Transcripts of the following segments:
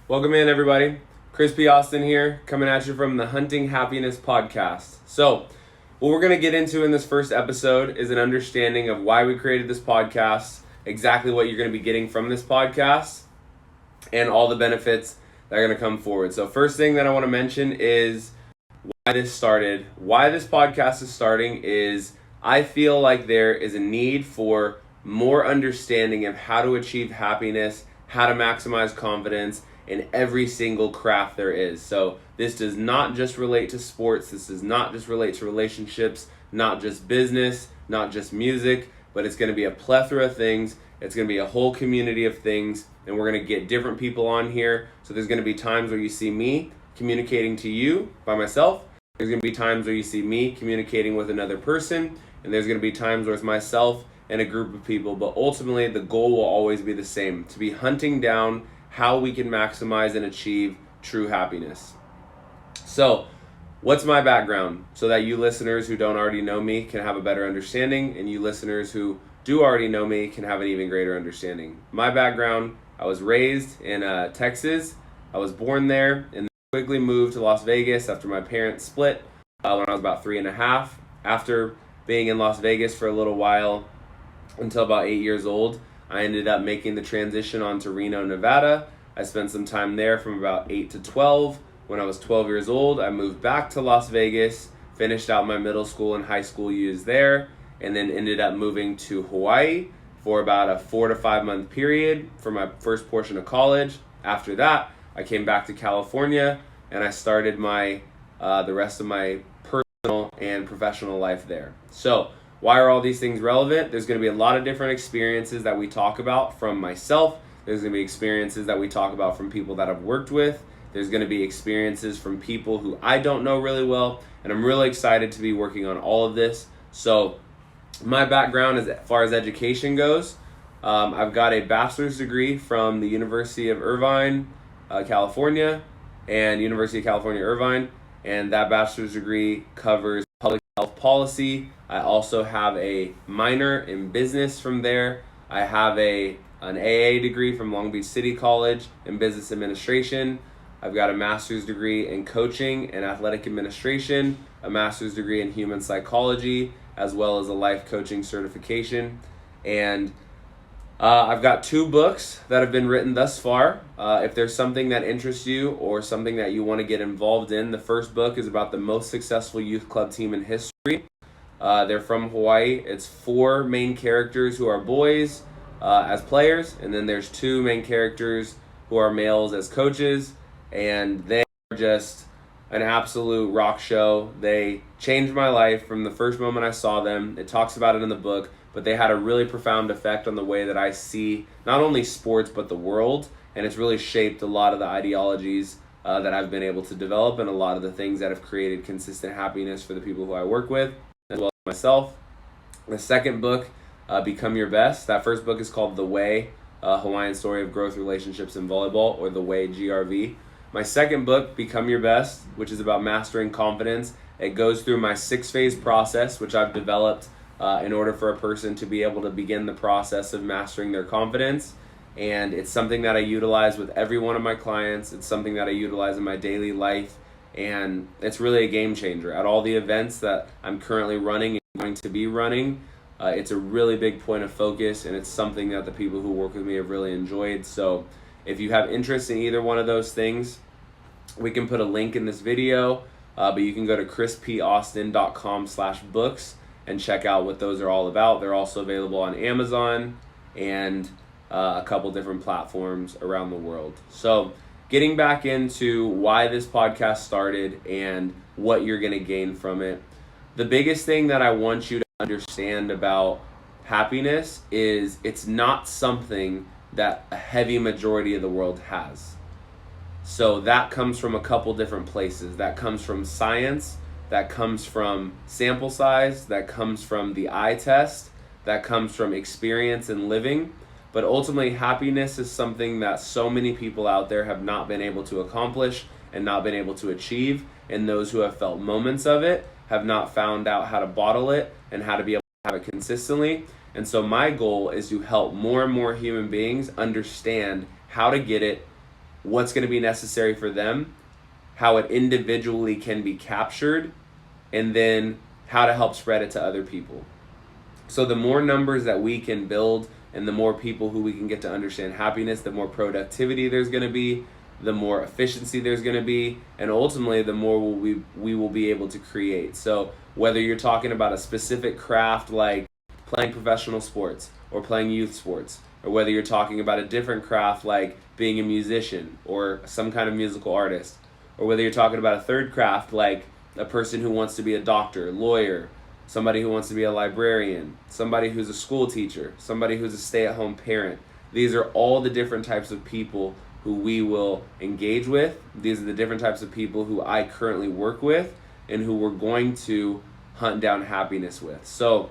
Welcome in, everybody. Chris P. Austin here, coming at you from the Hunting Happiness podcast. So, what we're going to get into in this first episode is an understanding of why we created this podcast, exactly what you're going to be getting from this podcast, and all the benefits that are going to come forward. So, first thing that I want to mention is why this started. Why this podcast is starting is I feel like there is a need for more understanding of how to achieve happiness, how to maximize confidence in every single craft there is. So this does not just relate to sports. This does not just relate to relationships, not just business, not just music, but it's going to be a plethora of things. It's going to be a whole community of things, and we're going to get different people on here. So there's going to be times where you see me communicating to you by myself. There's going to be times where you see me communicating with another person, and there's going to be times where it's myself and a group of people. But ultimately, the goal will always be the same, to be hunting down how we can maximize and achieve true happiness. So, what's my background? So that you listeners who don't already know me can have a better understanding, and you listeners who do already know me can have an even greater understanding. My background, I was raised in Texas. I was born there and quickly moved to Las Vegas after my parents split when I was about 3.5. After being in Las Vegas for a little while, until about 8 years old, I ended up making the transition onto Reno, Nevada. I spent some time there from about 8 to 12. When I was 12 years old, I moved back to Las Vegas, finished out my middle school and high school years there, and then ended up moving to Hawaii for about a 4 to 5 month period for my first portion of college. After that, I came back to California and I started the rest of my personal and professional life there. So, why are all these things relevant? There's going to be a lot of different experiences that we talk about from myself. There's going to be experiences that we talk about from people that I've worked with. There's going to be experiences from people who I don't know really well. And I'm really excited to be working on all of this. So my background as far as education goes, I've got a bachelor's degree from the University of Irvine, California, and University of California, Irvine. And that bachelor's degree covers public health policy. I also have a minor in business from there. I have an AA degree from Long Beach City College in business administration. I've got a master's degree in coaching and athletic administration, a master's degree in human psychology, as well as a life coaching certification. And I've got 2 books that have been written thus far. If there's something that interests you or something that you want to get involved in, the first book is about the most successful youth club team in history. They're from Hawaii. It's 4 main characters who are boys as players, and then there's 2 main characters who are males as coaches, and they are just an absolute rock show. They changed my life from the first moment I saw them. It talks about it in the book, but they had a really profound effect on the way that I see not only sports but the world, and it's really shaped a lot of the ideologies that I've been able to develop and a lot of the things that have created consistent happiness for the people who I work with, as well as myself. The second book, Become Your Best. That first book is called The Way, Hawaiian Story of Growth, Relationships, and Volleyball, or The Way, GRV. My second book, Become Your Best, which is about mastering confidence. It goes through my 6-phase process, which I've developed in order for a person to be able to begin the process of mastering their confidence. And it's something that I utilize with every one of my clients. It's something that I utilize in my daily life. And it's really a game changer. At all the events that I'm currently running and going to be running, it's a really big point of focus, and it's something that the people who work with me have really enjoyed. So if you have interest in either one of those things, we can put a link in this video, but you can go to chrispaustin.com/books and check out what those are all about. They're also available on Amazon and a couple different platforms around the world. So getting back into why this podcast started and what you're going to gain from it, the biggest thing that I want you to understand about happiness is it's not something that a heavy majority of the world has. So that comes from a couple different places. That comes from science, that comes from sample size, that comes from the eye test, that comes from experience and living. But ultimately, happiness is something that so many people out there have not been able to accomplish and not been able to achieve. And those who have felt moments of it have not found out how to bottle it and how to be able to have it consistently. And so my goal is to help more and more human beings understand how to get it what's going to be necessary for them, how it individually can be captured, and then how to help spread it to other people. So the more numbers that we can build and the more people who we can get to understand happiness, the more productivity there's going to be, the more efficiency there's going to be, and ultimately the more we will be able to create. So whether you're talking about a specific craft like playing professional sports or playing youth sports, or whether you're talking about a different craft like being a musician or some kind of musical artist, or whether you're talking about a third craft like a person who wants to be a doctor, lawyer, somebody who wants to be a librarian, somebody who's a school teacher, somebody who's a stay-at-home parent. These are all the different types of people who we will engage with. These are the different types of people who I currently work with and who we're going to hunt down happiness with. So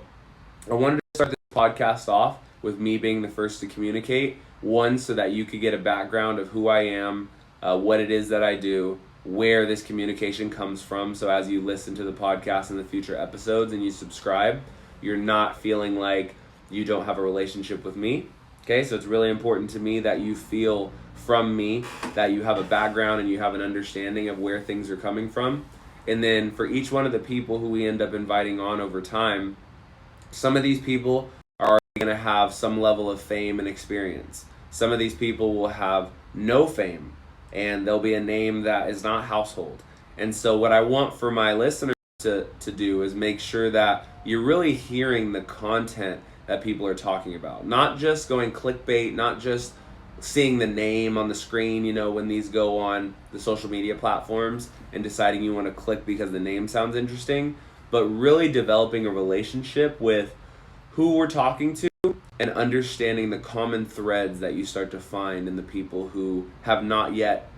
I wanted to start this podcast off with me being the first to communicate. One, so that you could get a background of who I am, what it is that I do, where this communication comes from. So as you listen to the podcast in the future episodes and you subscribe, you're not feeling like you don't have a relationship with me. Okay, so it's really important to me that you feel from me that you have a background and you have an understanding of where things are coming from. And then for each one of the people who we end up inviting on over time, some of these people are already going to have some level of fame and experience. Some of these people will have no fame, and there'll be a name that is not household. And so what I want for my listeners to do is make sure that you're really hearing the content that people are talking about. Not just going clickbait, not just seeing the name on the screen, when these go on the social media platforms and deciding you want to click because the name sounds interesting, but really developing a relationship with who we're talking to and understanding the common threads that you start to find in the people who have not yet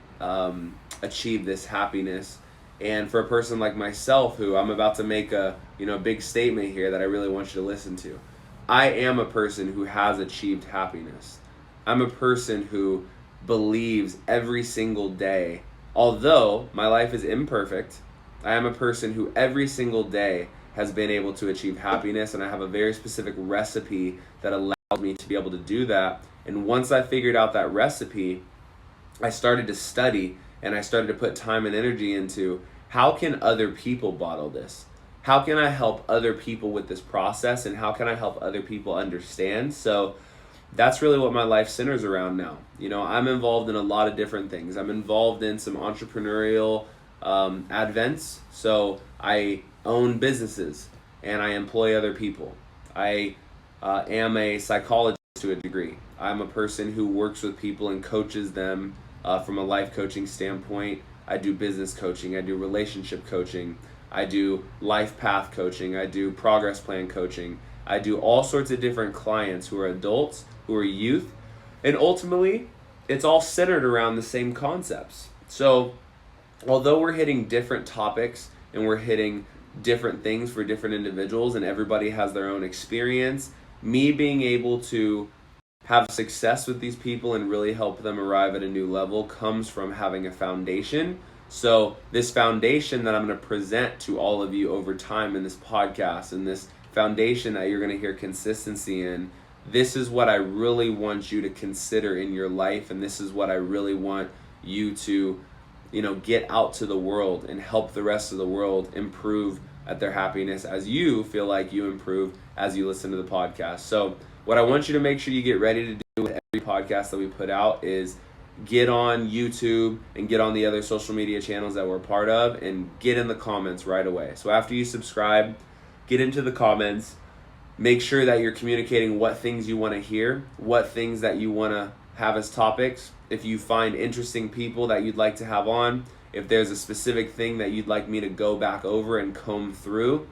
achieved this happiness. And for a person like myself, who I'm about to make a big statement here that I really want you to listen to, I am a person who has achieved happiness. I'm a person who believes every single day, although my life is imperfect, I am a person who every single day has been able to achieve happiness, and I have a very specific recipe that allows me to be able to do that. And once I figured out that recipe, I started to study and I started to put time and energy into how can other people bottle this? How can I help other people with this process, and how can I help other people understand? So that's really what my life centers around now. I'm involved in a lot of different things. I'm involved in some entrepreneurial advents. So I own businesses and I employ other people. I am a psychologist to a degree. I'm a person who works with people and coaches them from a life coaching standpoint. I do business coaching. I do relationship coaching. I do life path coaching. I do progress plan coaching. I do all sorts of different clients who are adults, who are youth, and ultimately it's all centered around the same concepts. So although we're hitting different topics and we're hitting different things for different individuals and everybody has their own experience, me being able to have success with these people and really help them arrive at a new level comes from having a foundation. So this foundation that I'm going to present to all of you over time in this podcast, and this foundation that you're going to hear consistency in, this is what I really want you to consider in your life, and this is what I really want you to get out to the world and help the rest of the world improve at their happiness as you feel like you improve as you listen to the podcast. So what I want you to make sure you get ready to do with every podcast that we put out is get on YouTube and get on the other social media channels that we're part of and get in the comments right away. So after you subscribe, get into the comments. Make sure that you're communicating what things you want to hear, what things that you want to have as topics. If you find interesting people that you'd like to have on, if there's a specific thing that you'd like me to go back over and comb through,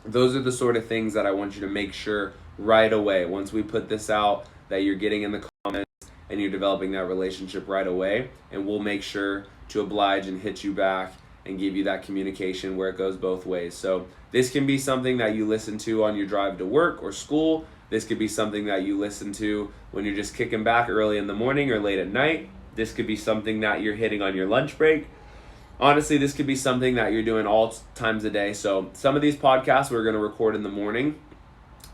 those are the sort of things that I want you to make sure right away, once we put this out, that you're getting in the comments and you're developing that relationship right away. And we'll make sure to oblige and hit you back and give you that communication where it goes both ways. So this can be something that you listen to on your drive to work or school. This could be something that you listen to when you're just kicking back early in the morning or late at night. This could be something that you're hitting on your lunch break. Honestly, this could be something that you're doing all times a day. So some of these podcasts we're going to record in the morning.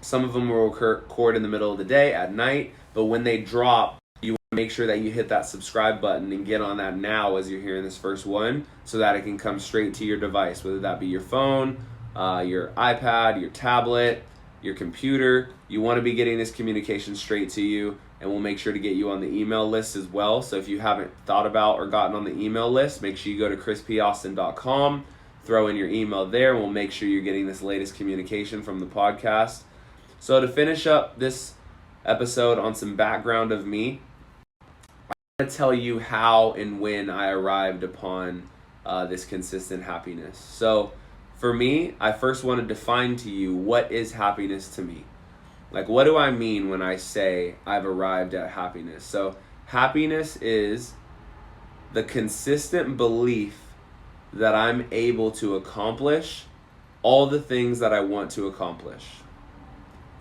Some of them will record in the middle of the day, at night. But when they drop, you want make sure that you hit that subscribe button and get on that now as you're hearing this first one, so that it can come straight to your device, whether that be your phone, your iPad, your tablet, your computer. You want to be getting this communication straight to you, and we'll make sure to get you on the email list as well. So if you haven't thought about or gotten on the email list, make sure you go to chrispaustin.com, throw in your email there, and we'll make sure you're getting this latest communication from the podcast. So to finish up this episode on some background of me, I'm going to tell you how and when I arrived upon this consistent happiness. So for me, I first want to define to you what is happiness to me. Like, what do I mean when I say I've arrived at happiness? So happiness is the consistent belief that I'm able to accomplish all the things that I want to accomplish.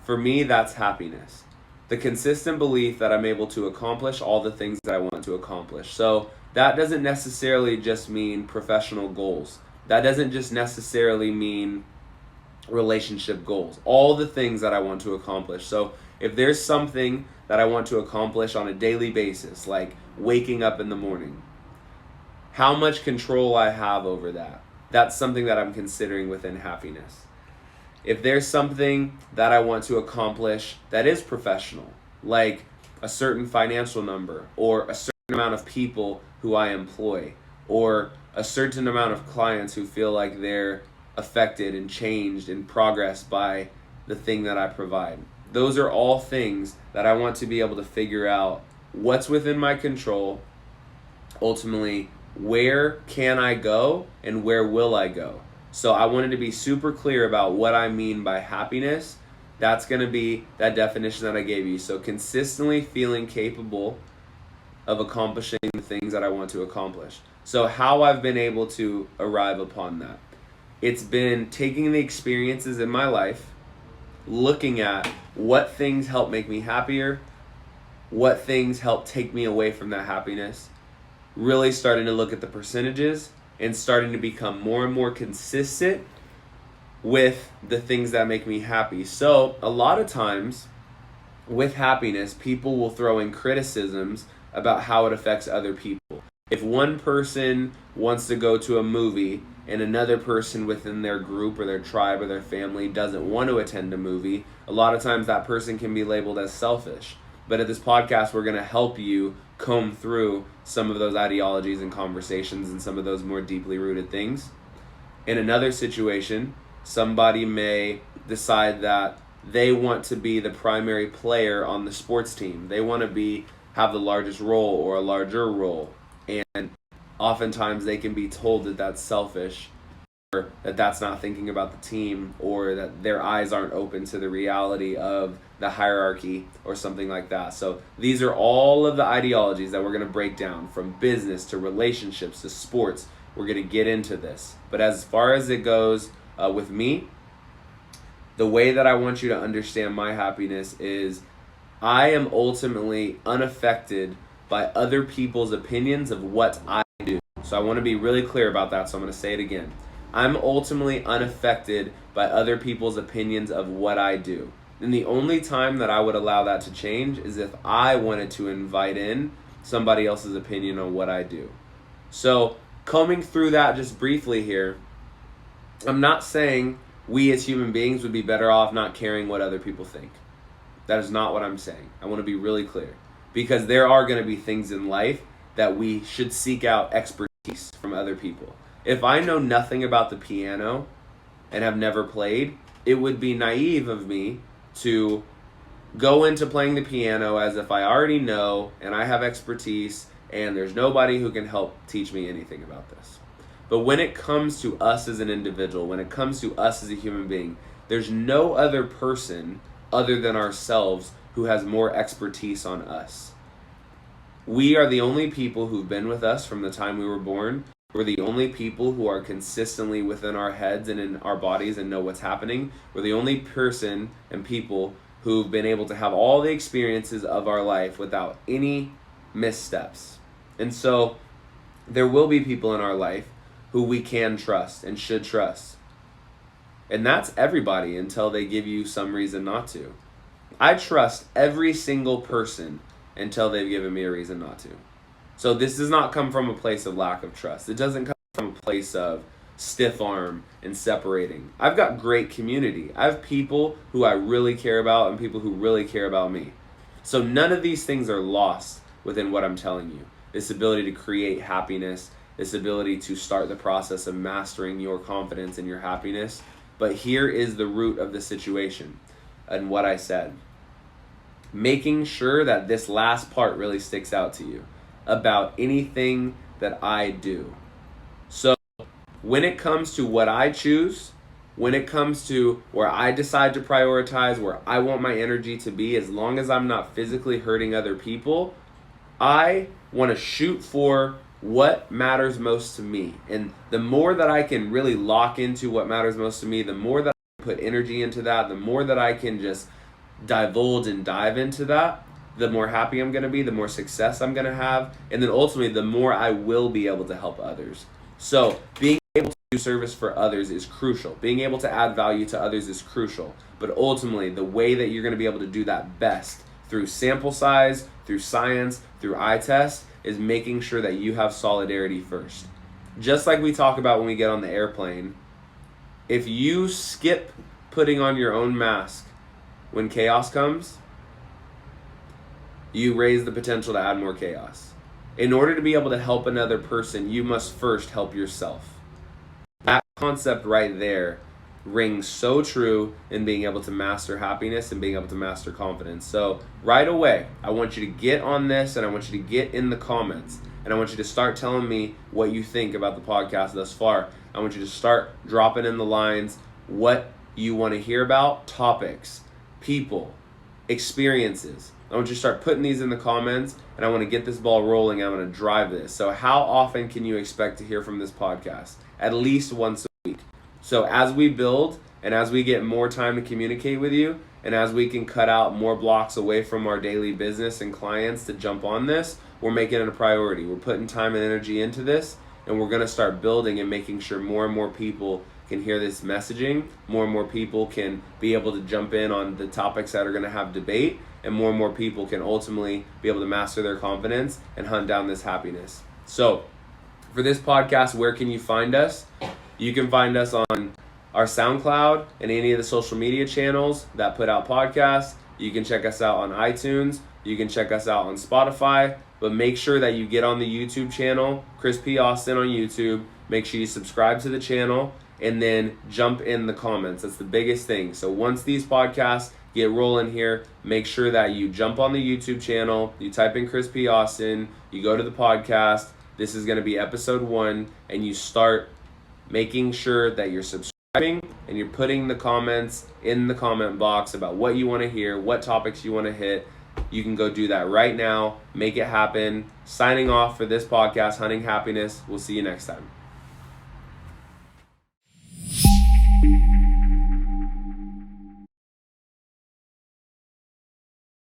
For me, that's happiness. The consistent belief that I'm able to accomplish all the things that I want to accomplish. So that doesn't necessarily just mean professional goals. That doesn't just necessarily mean relationship goals. All the things that I want to accomplish. So if there's something that I want to accomplish on a daily basis, like waking up in the morning, how much control I have over that, that's something that I'm considering within happiness. If there's something that I want to accomplish that is professional, like a certain financial number, or a certain amount of people who I employ, or a certain amount of clients who feel like they're affected and changed and progressed by the thing that I provide. Those are all things that I want to be able to figure out what's within my control. Ultimately, where can I go and where will I go? So I wanted to be super clear about what I mean by happiness. That's going to be that definition that I gave you. So consistently feeling capable of accomplishing the things that I want to accomplish. So how I've been able to arrive upon that. It's been taking the experiences in my life, looking at what things help make me happier, what things help take me away from that happiness, really starting to look at the percentages and starting to become more and more consistent with the things that make me happy. So a lot of times with happiness, people will throw in criticisms about how it affects other people. If one person wants to go to a movie and another person within their group or their tribe or their family doesn't want to attend a movie, a lot of times that person can be labeled as selfish. But at this podcast, we're going to help you comb through some of those ideologies and conversations and some of those more deeply rooted things. In another situation, somebody may decide that they want to be the primary player on the sports team. They want to have the largest role or a larger role. And oftentimes they can be told that that's selfish, or that that's not thinking about the team, or that their eyes aren't open to the reality of the hierarchy or something like that. So these are all of the ideologies that we're going to break down, from business to relationships to sports. We're going to get into this. But as far as it goes with me, the way that I want you to understand my happiness is I am ultimately unaffected by other people's opinions of what I do. So I want to be really clear about that, so I'm going to say it again. I'm ultimately unaffected by other people's opinions of what I do. And the only time that I would allow that to change is if I wanted to invite in somebody else's opinion on what I do. So combing through that just briefly here, I'm not saying we as human beings would be better off not caring what other people think. That is not what I'm saying. I want to be really clear. Because there are going to be things in life that we should seek out expertise from other people. If I know nothing about the piano and have never played, it would be naive of me to go into playing the piano as if I already know and I have expertise and there's nobody who can help teach me anything about this. But when it comes to us as an individual, when it comes to us as a human being, there's no other person other than ourselves who has more expertise on us. We are the only people who've been with us from the time we were born. We're the only people who are consistently within our heads and in our bodies and know what's happening. We're the only person and people who've been able to have all the experiences of our life without any missteps. And so there will be people in our life who we can trust and should trust. And that's everybody until they give you some reason not to. I trust every single person until they've given me a reason not to. So this does not come from a place of lack of trust. It doesn't come from a place of stiff arm and separating. I've got great community. I have people who I really care about and people who really care about me. So none of these things are lost within what I'm telling you. This ability to create happiness, this ability to start the process of mastering your confidence and your happiness. But here is the root of the situation and what I said. Making sure that this last part really sticks out to you about anything that I do. So when it comes to what I choose, when it comes to where I decide to prioritize, where I want my energy to be, as long as I'm not physically hurting other people, I want to shoot for what matters most to me. And the more that I can really lock into what matters most to me, the more that I put energy into that, the more that I can just divulge and dive into that, the more happy I'm going to be, the more success I'm going to have, and then ultimately the more I will be able to help others. So being able to do service for others is crucial. Being able to add value to others is crucial. But ultimately, the way that you're going to be able to do that best through sample size, through science, through eye test, is making sure that you have solidarity first. Just like we talk about when we get on the airplane, if you skip putting on your own mask when chaos comes, you raise the potential to add more chaos. In order to be able to help another person, you must first help yourself. That concept right there rings so true in being able to master happiness and being able to master confidence. So right away, I want you to get on this and I want you to get in the comments and I want you to start telling me what you think about the podcast thus far. I want you to start dropping in the lines what you want to hear about, topics, people, experiences. I want you to start putting these in the comments and I want to get this ball rolling. I want to drive this. So how often can you expect to hear from this podcast? At least once a week. So as we build and as we get more time to communicate with you and as we can cut out more blocks away from our daily business and clients to jump on this, we're making it a priority. We're putting time and energy into this and we're going to start building and making sure more and more people can hear this messaging, more and more people can be able to jump in on the topics that are going to have debate, and more people can ultimately be able to master their confidence and hunt down this happiness. So for this podcast, where can you find us? You can find us on our SoundCloud and any of the social media channels that put out podcasts. You can check us out on iTunes. You can check us out on Spotify. But make sure that you get on the YouTube channel, Chris P. Austin on YouTube. Make sure you subscribe to the channel and then jump in the comments. That's the biggest thing. So once these podcasts get rolling here, make sure that you jump on the YouTube channel, you type in Chris P. Austin, you go to the podcast. This is going to be episode 1, and you start making sure that you're subscribing and you're putting the comments in the comment box about what you want to hear, what topics you want to hit. You can go do that right now. Make it happen. Signing off for this podcast, Hunting Happiness. We'll see you next time.